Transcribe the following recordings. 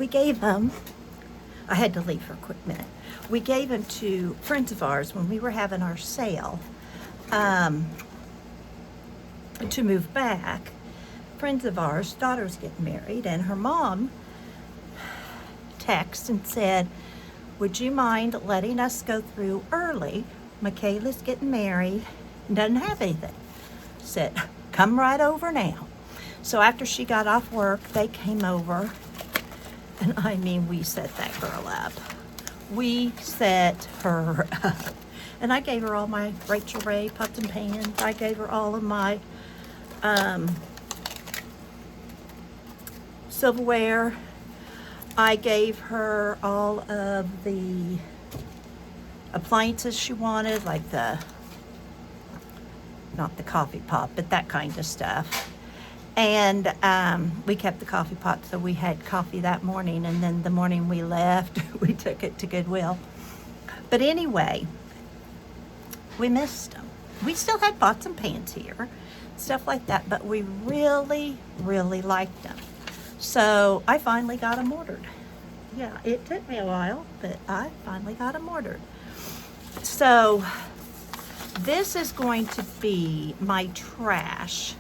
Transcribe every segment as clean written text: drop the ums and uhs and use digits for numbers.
we gave them, I had to leave for a quick minute. We gave them to friends of ours when we were having our sale to move back. Friends of ours, daughter's getting married, and her mom texted and said, would you mind letting us go through early? Michaela's getting married and doesn't have anything. Said, come right over now. So after she got off work, they came over, and I mean, we set that girl up. We set her up. And I gave her all my Rachel Ray pots and pans. I gave her all of my silverware. I gave her all of the appliances she wanted, like not the coffee pot, but that kind of stuff. And we kept the coffee pot, so we had coffee that morning, and then the morning we left, we took it to Goodwill. But anyway, we missed them. We still had pots and pans here, stuff like that, but we really, really liked them. So I finally got them ordered. Yeah, it took me a while, but I finally got them ordered. So this is going to be my trash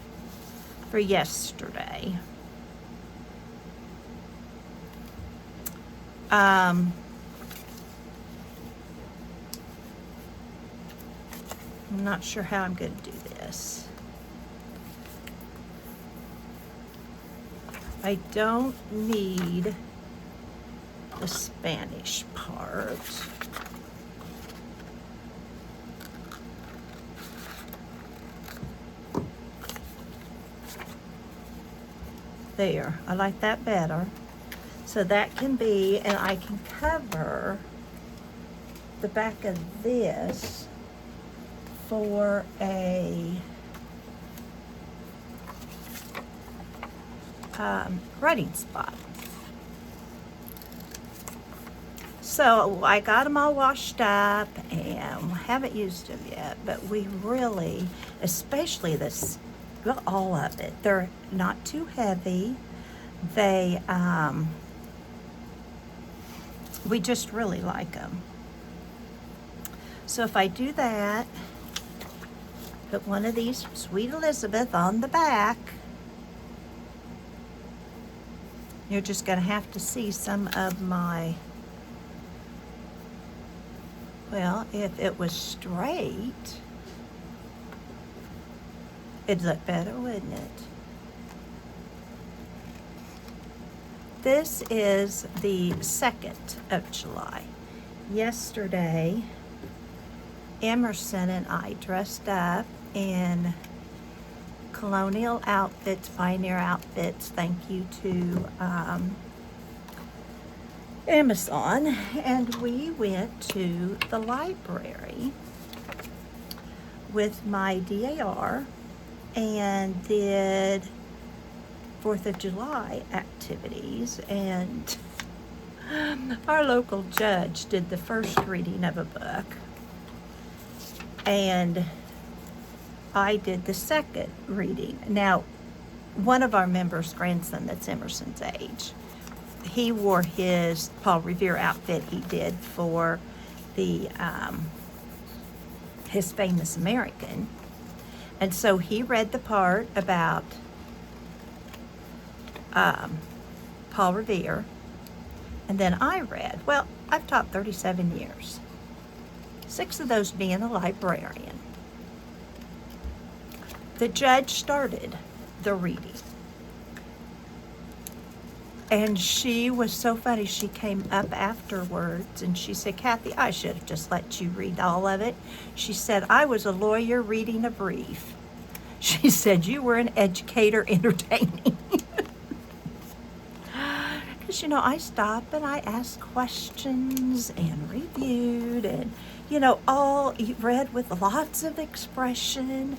for yesterday. I'm not sure how I'm going to do this. I don't need the Spanish part. There, I like that better. So that can be, and I can cover the back of this for a writing spot. So I got them all washed up and haven't used them yet, but we really, especially this, well, all of it, they're not too heavy. They, we just really like them. So if I do that, put one of these Sweet Elizabeth on the back, you're just going to have to see some of my, well, if it was straight, it'd look better, wouldn't it? This is the 2nd of July. Yesterday, Emerson and I dressed up in Colonial Outfits, Pioneer Outfits. Thank you to Amazon. And we went to the library with my DAR and did 4th of July activities, and our local judge did the first reading of a book, and I did the second reading. Now, one of our members' grandson that's Emerson's age, he wore his Paul Revere outfit he did for the his Famous American, and so he read the part about Paul Revere, and then I read. Well, I've taught 37 years, 6 of those being a librarian. The judge started the reading, and she was so funny. She came up afterwards and she said, Kathy, I should have just let you read all of it. She said, I was a lawyer reading a brief. She said, you were an educator entertaining. Because, I stopped and I asked questions and reviewed and, all read with lots of expression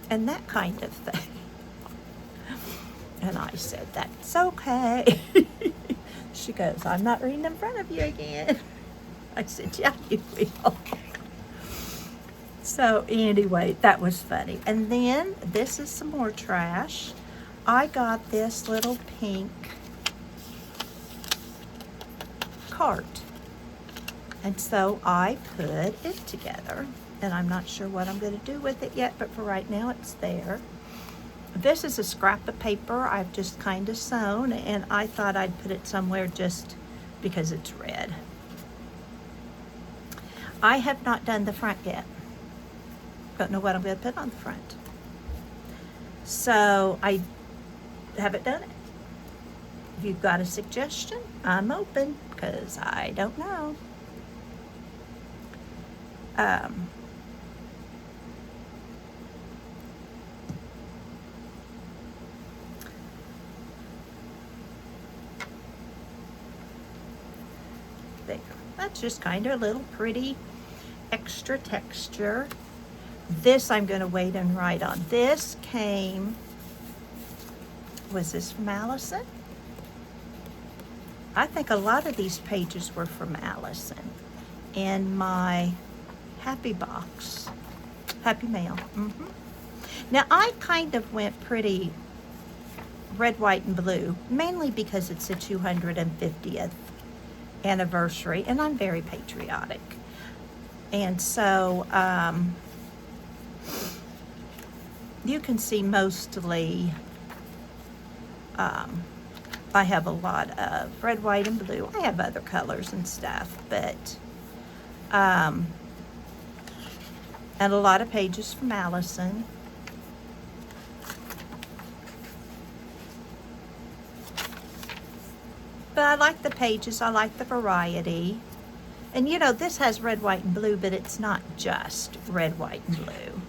and that kind of thing. And I said, that's okay. She goes, I'm not reading in front of you again. I said, yeah, you will. So anyway, that was funny. And then this is some more trash. I got this little pink cart. And so I put it together, and I'm not sure what I'm going to do with it yet, but for right now it's there. This is a scrap of paper I've just kind of sewn, and I thought I'd put it somewhere just because it's red. I have not done the front yet. Don't know what I'm going to put on the front. So I haven't done it. If you've got a suggestion, I'm open, because I don't know. There. That's just kind of a little pretty extra texture. This I'm going to wait and write on. This came, was this from Allison? I think a lot of these pages were from Allison in my Happy Box, Happy Mail. Now I kind of went pretty red, white, and blue, mainly because it's the 250th anniversary, and I'm very patriotic. And so you can see mostly I have a lot of red, white, and blue. I have other colors and stuff, but and a lot of pages from Allison. But I like the pages, I like the variety. And you know, this has red, white, and blue, but it's not just red, white, and blue.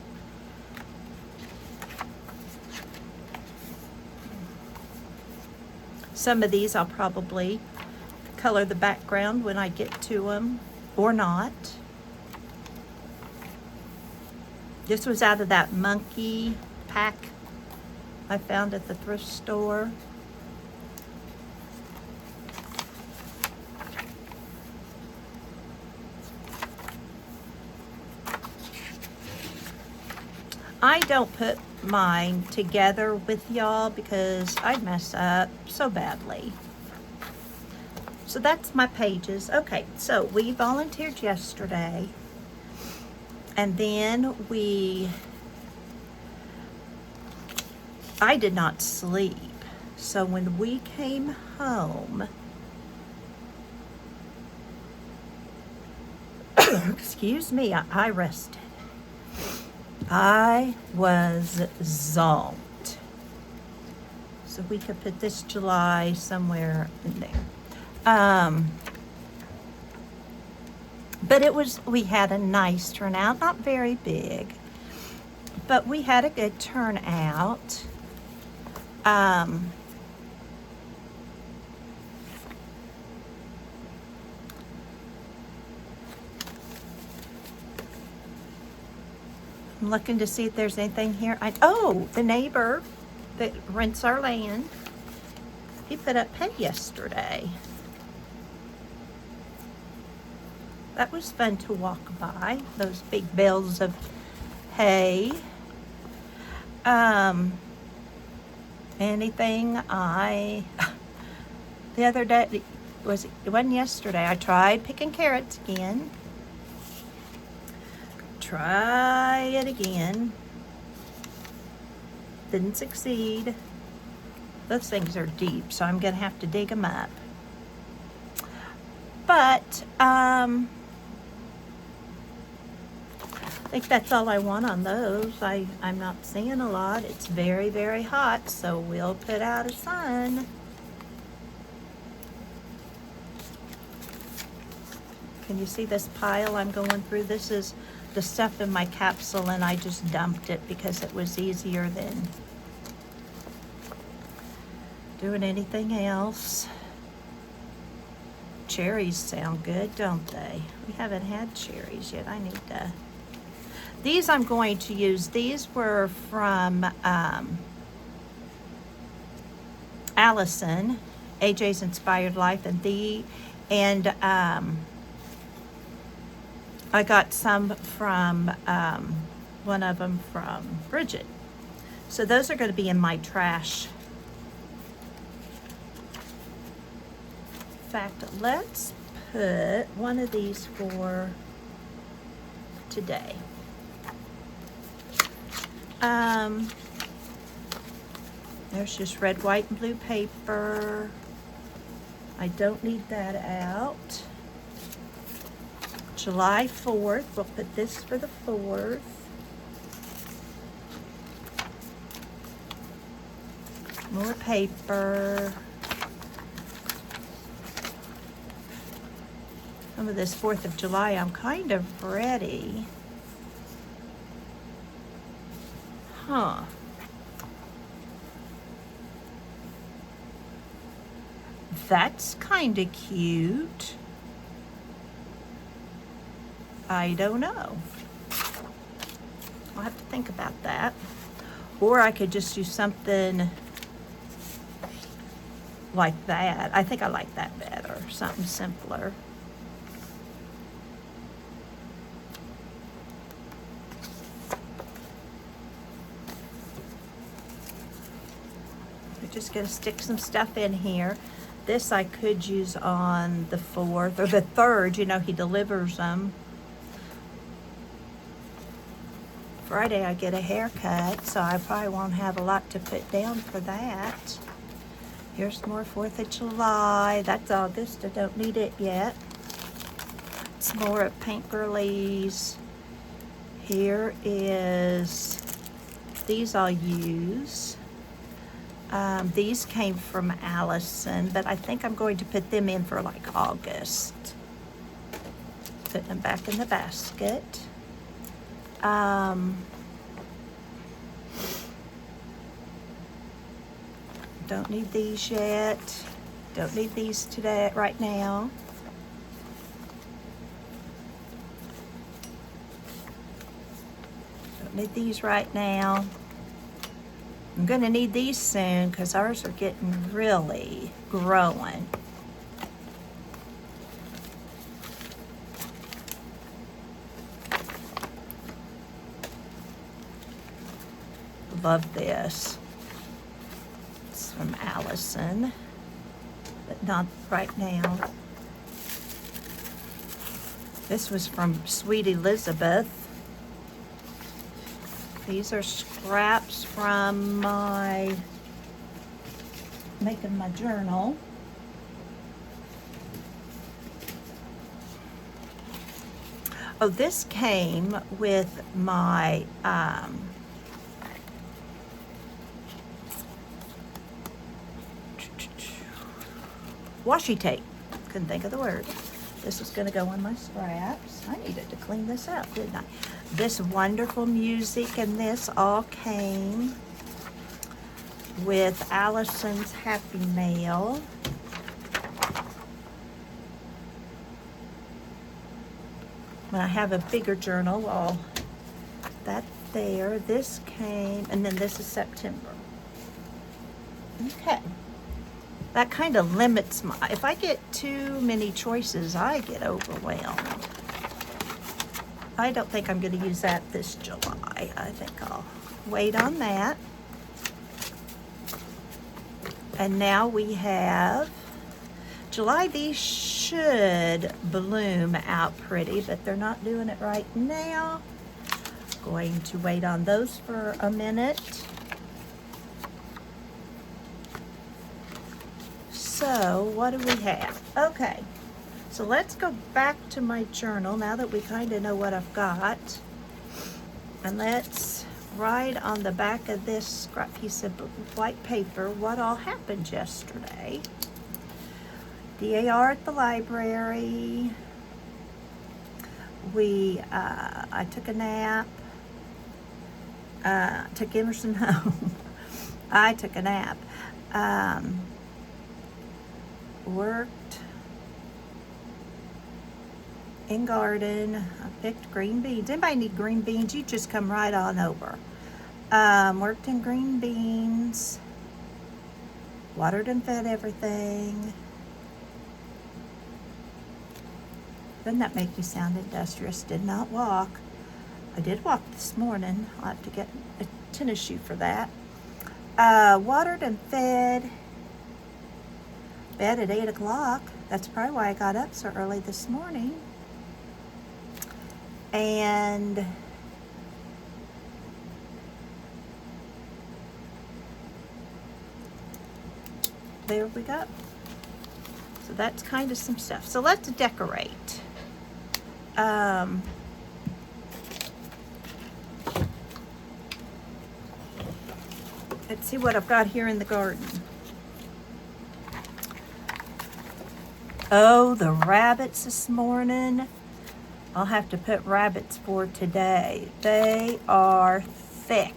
Some of these I'll probably color the background when I get to them, or not. This was out of that monkey pack I found at the thrift store. I don't put mine together with y'all because I mess up so badly. So that's my pages. Okay, so we volunteered yesterday, and then I did not sleep. So when we came home, excuse me, I rested. I was zonked. So we could put this July somewhere in there. But we had a nice turnout, not very big, but we had a good turnout. I'm looking to see if there's anything here. Oh, the neighbor that rents our land, he put up hay yesterday. That was fun to walk by, those big bales of hay. Anything the other day, it wasn't yesterday, I tried picking carrots again. Try it again. Didn't succeed. Those things are deep, so I'm gonna have to dig them up. But I think that's all I want on those. I'm not seeing a lot. It's very, very hot, so we'll put out a sun. Can you see this pile I'm going through? This is the stuff in my capsule, and I just dumped it because it was easier than doing anything else. Cherries sound good, don't they? We haven't had cherries yet. I need to. These I'm going to use. These were from Allison, AJ's Inspired Life, and I got some from one of them from Bridget. So those are going to be in my trash. In fact, let's put one of these for today. There's just red, white, and blue paper. I don't need that out. July 4th, we'll put this for the 4th. More paper. Some of this 4th of July, I'm kind of ready. Huh. That's kind of cute. I don't know. I'll have to think about that. Or I could just do something like that. I think I like that better. Something simpler. We're just gonna stick some stuff in here. This I could use on the 4th or the 3rd. You know, he delivers them. Friday I get a haircut, so I probably won't have a lot to put down for that. Here's more 4th of July. That's August. I don't need it yet. It's more of Paint Girlies. Here is, these I'll use. These came from Allison, but I think I'm going to put them in for like August. Put them back in the basket. Don't need these yet. Don't need these today, right now. Don't need these right now. I'm gonna need these soon because ours are getting really growing. Love this. It's from Allison, but not right now. This was from Sweet Elizabeth. These are scraps from making my journal. Oh, this came with my washi tape. Couldn't think of the word. This is going to go on my scraps. I needed to clean this up, didn't I? This wonderful music and this all came with Allison's Happy Mail. When I have a bigger journal, all that there. This came, and then this is September. Okay. That kind of limits my, if I get too many choices, I get overwhelmed. I don't think I'm going to use that this July. I think I'll wait on that. And now we have July. These should bloom out pretty, but they're not doing it right now. Going to wait on those for a minute. So what do we have? Okay, so let's go back to my journal now that we kind of know what I've got. And let's write on the back of this scrap piece of white paper what all happened yesterday. DAR at the library. I took a nap. Took Emerson home. I took a nap. Worked in garden. I picked green beans. Anybody need green beans? You just come right on over. Worked in green beans. Watered and fed everything. Doesn't that make me sound industrious? Did not walk. I did walk this morning. I'll have to get a tennis shoe for that. Watered and fed. bed at 8 o'clock. That's probably why I got up so early this morning. And there we go. So that's kind of some stuff. So let's decorate. Let's see what I've got here in the garden. Oh, the rabbits this morning. I'll have to put rabbits for today. They are thick.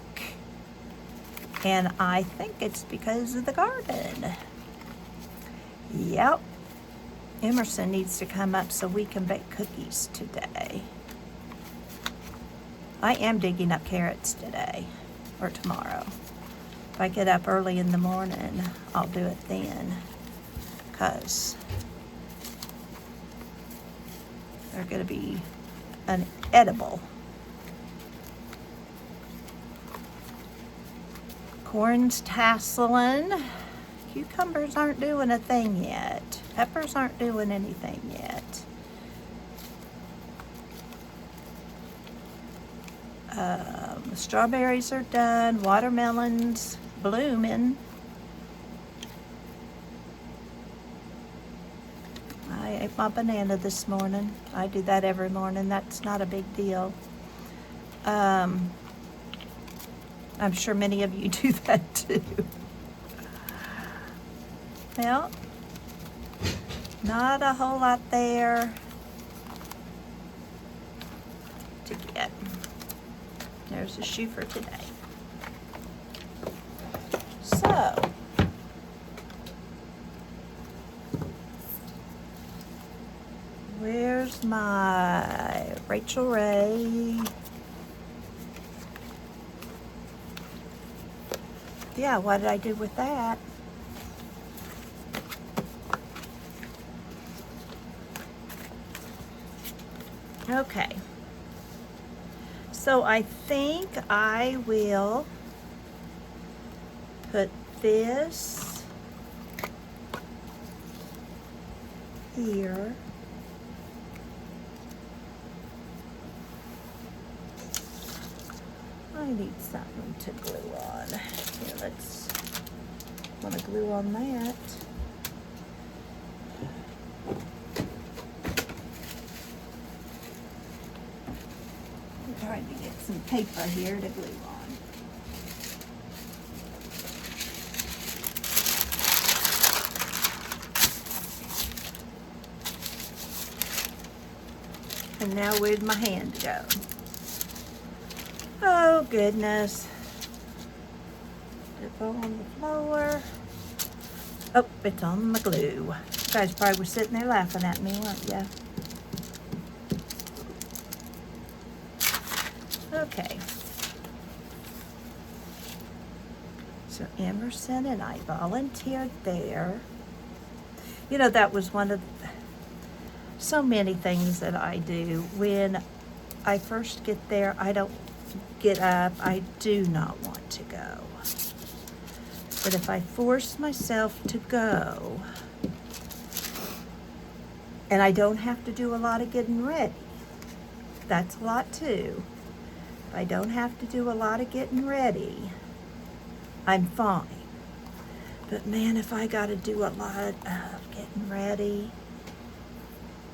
And I think it's because of the garden. Yep. Emerson needs to come up so we can bake cookies today. I am digging up carrots today or tomorrow. If I get up early in the morning, I'll do it then, because they're going to be unedible. Corn's tasseling. Cucumbers aren't doing a thing yet. Peppers aren't doing anything yet. Strawberries are done. Watermelons blooming. I ate my banana this morning. I do that every morning. That's not a big deal. I'm sure many of you do that too. Well, not a whole lot there to get. There's a shoe for today. So, where's my Rachel Ray? Yeah, what did I do with that? Okay. So I think I will put this here. I need something to glue on. Here, want to glue on that. I'm trying to get some paper here to glue on. And now where'd my hand go? Oh goodness. Did it fall on the floor? Oh, it's on my glue. You guys probably were sitting there laughing at me, weren't ya? Okay. So Emerson and I volunteered there. You know, that was one of so many things that I do. When I first get there, I don't get up. I do not want to go. But if I force myself to go, and I don't have to do a lot of getting ready, that's a lot too. If I don't have to do a lot of getting ready, I'm fine. But man, if I got to do a lot of getting ready,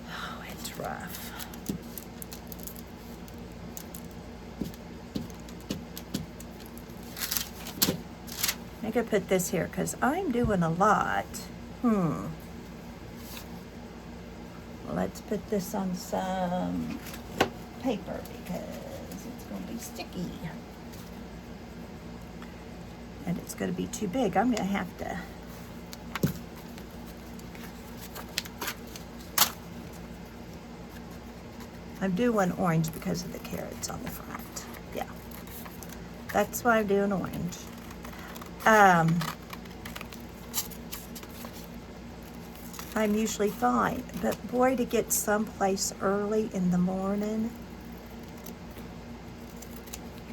oh, it's rough. I could put this here because I'm doing a lot. Well, let's put this on some paper because it's going to be sticky. And it's going to be too big. I'm going to have to I'm doing orange because of the carrots on the front. Yeah. That's why I'm doing orange. I'm usually fine, but boy, to get someplace early in the morning.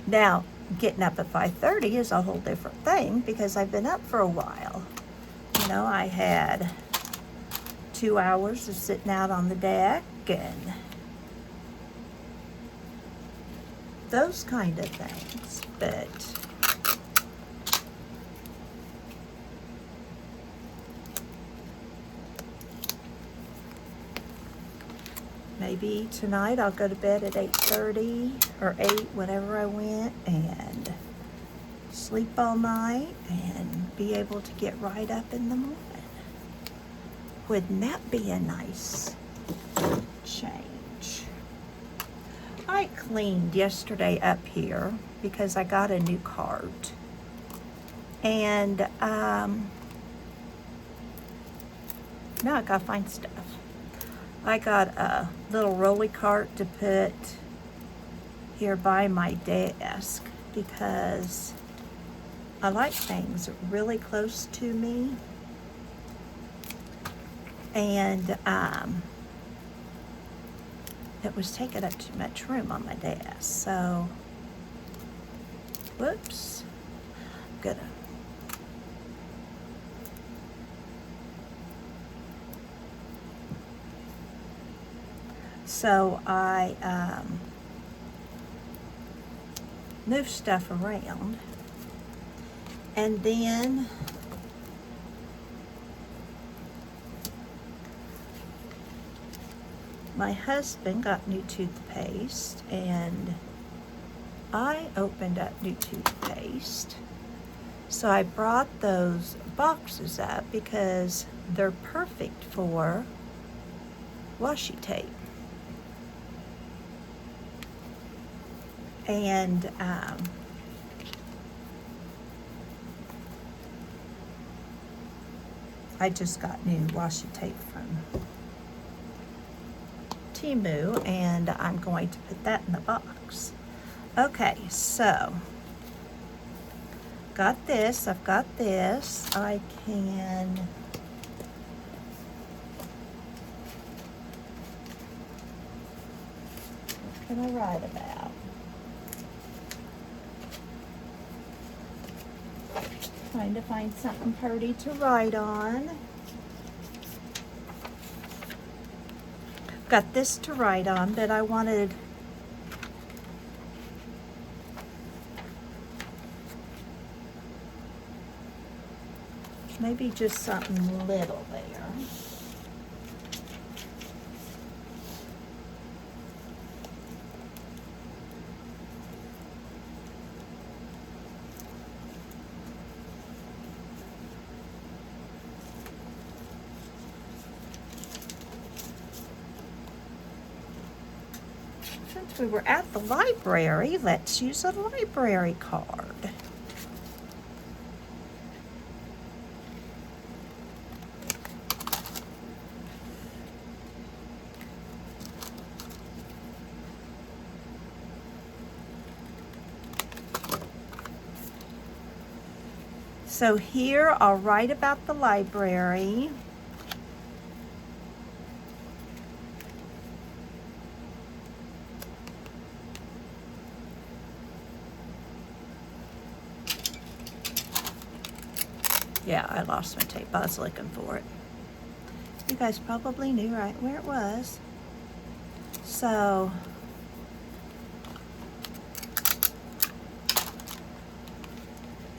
Now, getting up at 5:30 is a whole different thing because I've been up for a while. You know, I had 2 hours of sitting out on the deck and those kind of things. But maybe tonight I'll go to bed at 8:30 or 8, whenever I went, and sleep all night and be able to get right up in the morning. Wouldn't that be a nice change? I cleaned yesterday up here because I got a new cart. And now I gotta find stuff. I got a little rolly cart to put here by my desk because I like things really close to me. And it was taking up too much room on my desk. So, whoops, gonna so I moved stuff around, and then my husband got new toothpaste, and I opened up new toothpaste. So I brought those boxes up because they're perfect for washi tape. And I just got new washi tape from Temu, and I'm going to put that in the box. Okay, so got this. I've got this. I can what can I write about? Trying to find something pretty to write on. Got this to write on, but I wanted maybe just something little there. Since we were at the library, let's use a library card. So here I'll write about the library. Yeah, I lost my tape. I was looking for it. You guys probably knew right where it was. So,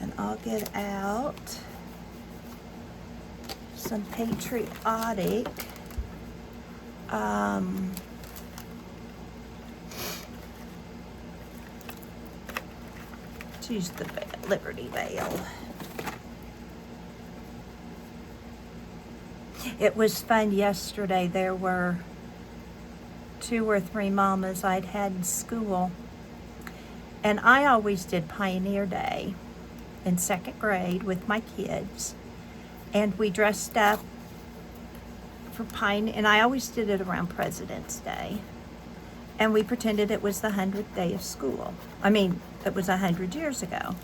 and I'll get out some patriotic choose the Liberty Bell. It was fun yesterday. There were 2 or 3 mamas I'd had in school. And I always did Pioneer Day in 2nd grade with my kids. And we dressed up for and I always did it around President's Day. And we pretended it was the 100th day of school. I mean, it was 100 years ago.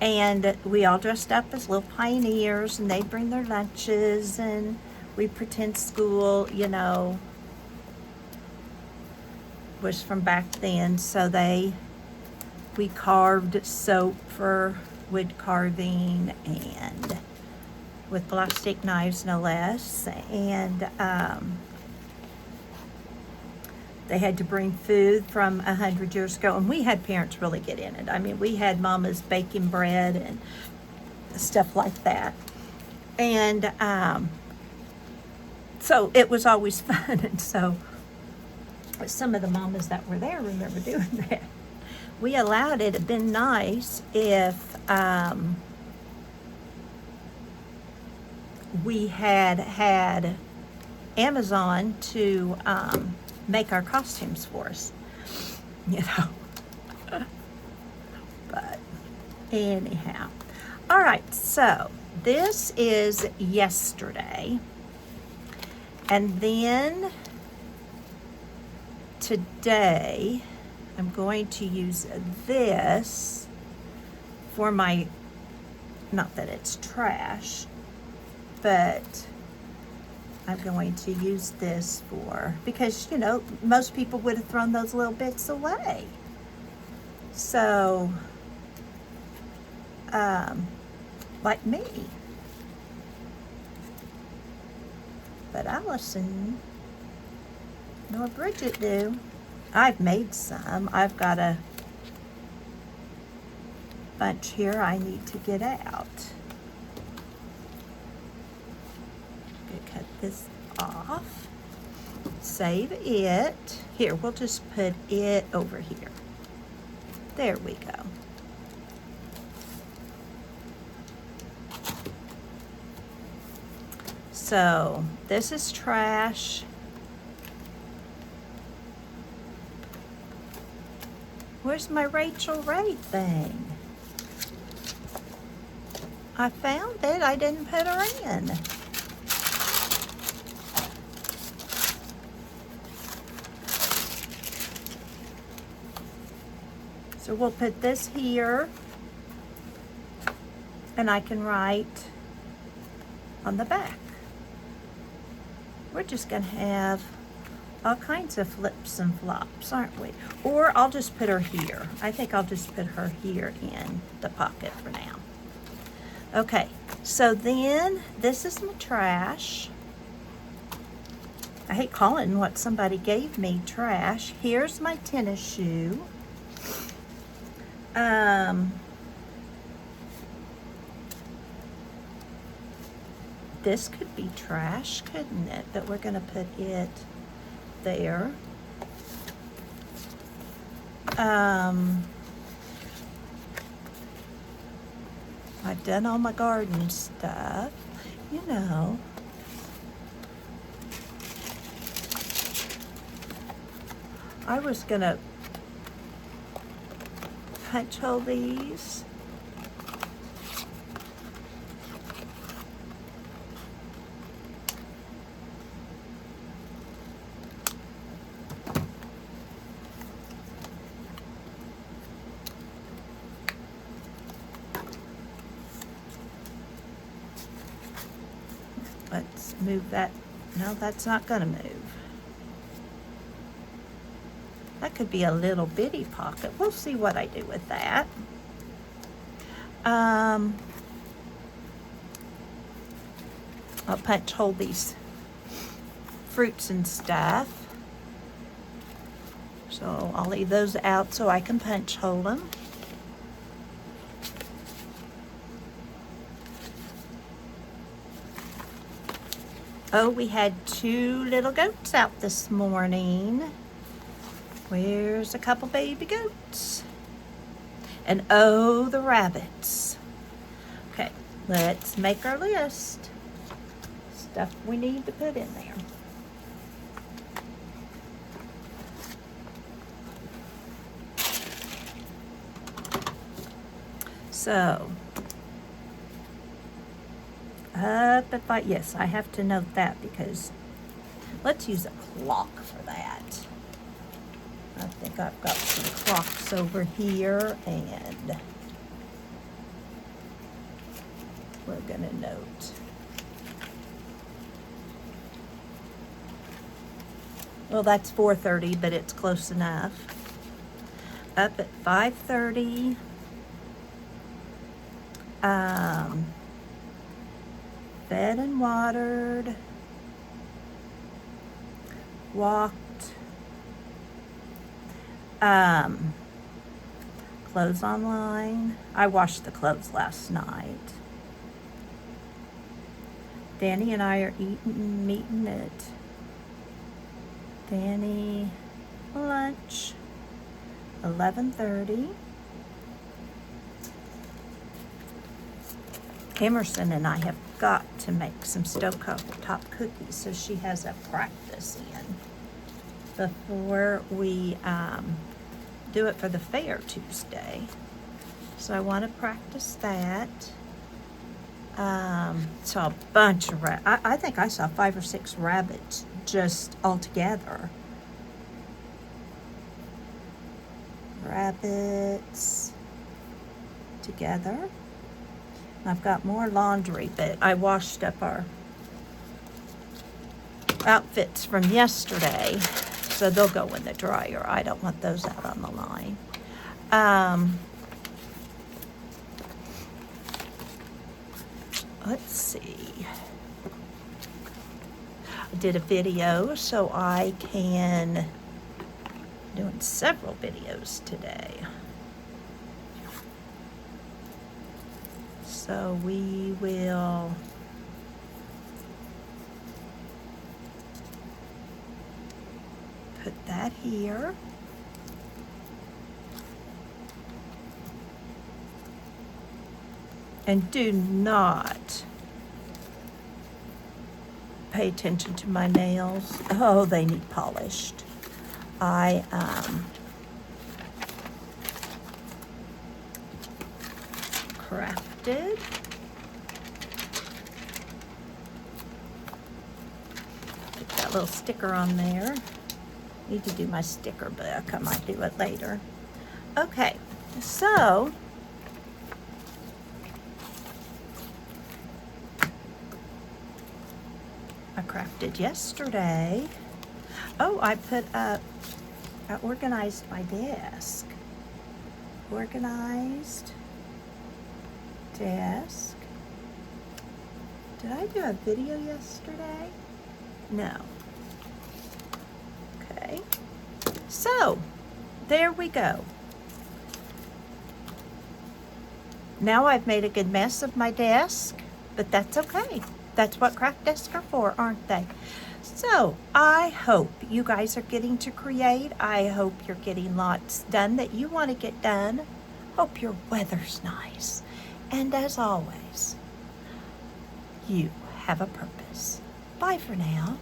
And we all dressed up as little pioneers, and they'd bring their lunches, and we'd pretend school, you know, was from back then. So we carved soap for wood carving, and with gloss stick knives, no less. And they had to bring food from 100 years ago. And we had parents really get in it. I mean, we had mamas baking bread and stuff like that. And so it was always fun. And so some of the mamas that were there remember doing that. We allowed it. It'd been nice if we had Amazon to make our costumes for us, you know. But anyhow, all right, so this is yesterday, and then today I'm going to use this for my, not that it's trash, but I'm going to use this for, because, you know, most people would have thrown those little bits away. So, like me. But Allison nor Bridget do. I've made some. I've got a bunch here I need to get out. Cut this off, save it. Here, we'll just put it over here. There we go. So this is trash. Where's my Rachel Ray thing? I found it, I didn't put her in. So we'll put this here, and I can write on the back. We're just gonna have all kinds of flips and flops, aren't we? Or I'll just put her here. I think I'll just put her here in the pocket for now. Okay, so then this is my trash. I hate calling what somebody gave me trash. Here's my tennis shoe. This could be trash, couldn't it? But we're gonna put it there. I've done all my garden stuff, you know. I was gonna punch hole these. Let's move that. No, that's not gonna move. That could be a little bitty pocket. We'll see what I do with that. I'll punch hole these fruits and stuff. So I'll leave those out so I can punch hole them. Oh, we had 2 little goats out this morning. Where's a couple baby goats? And oh, the rabbits. Okay, let's make our list. Stuff we need to put in there. So, up at 5, yes, I have to note that because let's use a clock for that. I think I've got some clocks over here, and we're gonna note. Well, that's 4:30, but it's close enough. Up at 5:30. fed and watered, walked, clothes online. I washed the clothes last night. Danny and I are meeting at Danny lunch, 11:30. Emerson and I have got to make some stovetop cookies so she has a practice in before we do it for the fair Tuesday. So I want to practice that. Saw a bunch of I think I saw 5 or 6 rabbits just all together. Rabbits together. I've got more laundry, but I washed up our outfits from yesterday, so they'll go in the dryer. I don't want those out on the line. Let's see. I did a video, so I can, doing several videos today. So we will put that here. And do not pay attention to my nails. Oh, they need polished. I crafted. Put that little sticker on there. Need to do my sticker book. I might do it later. Okay, so I crafted yesterday. Oh, I organized my desk. Organized desk. Did I do a video yesterday? No. Okay. So, there we go. Now I've made a good mess of my desk, but that's okay. That's what craft desks are for, aren't they? So, I hope you guys are getting to create. I hope you're getting lots done that you want to get done. Hope your weather's nice. And as always, you have a purpose. Bye for now.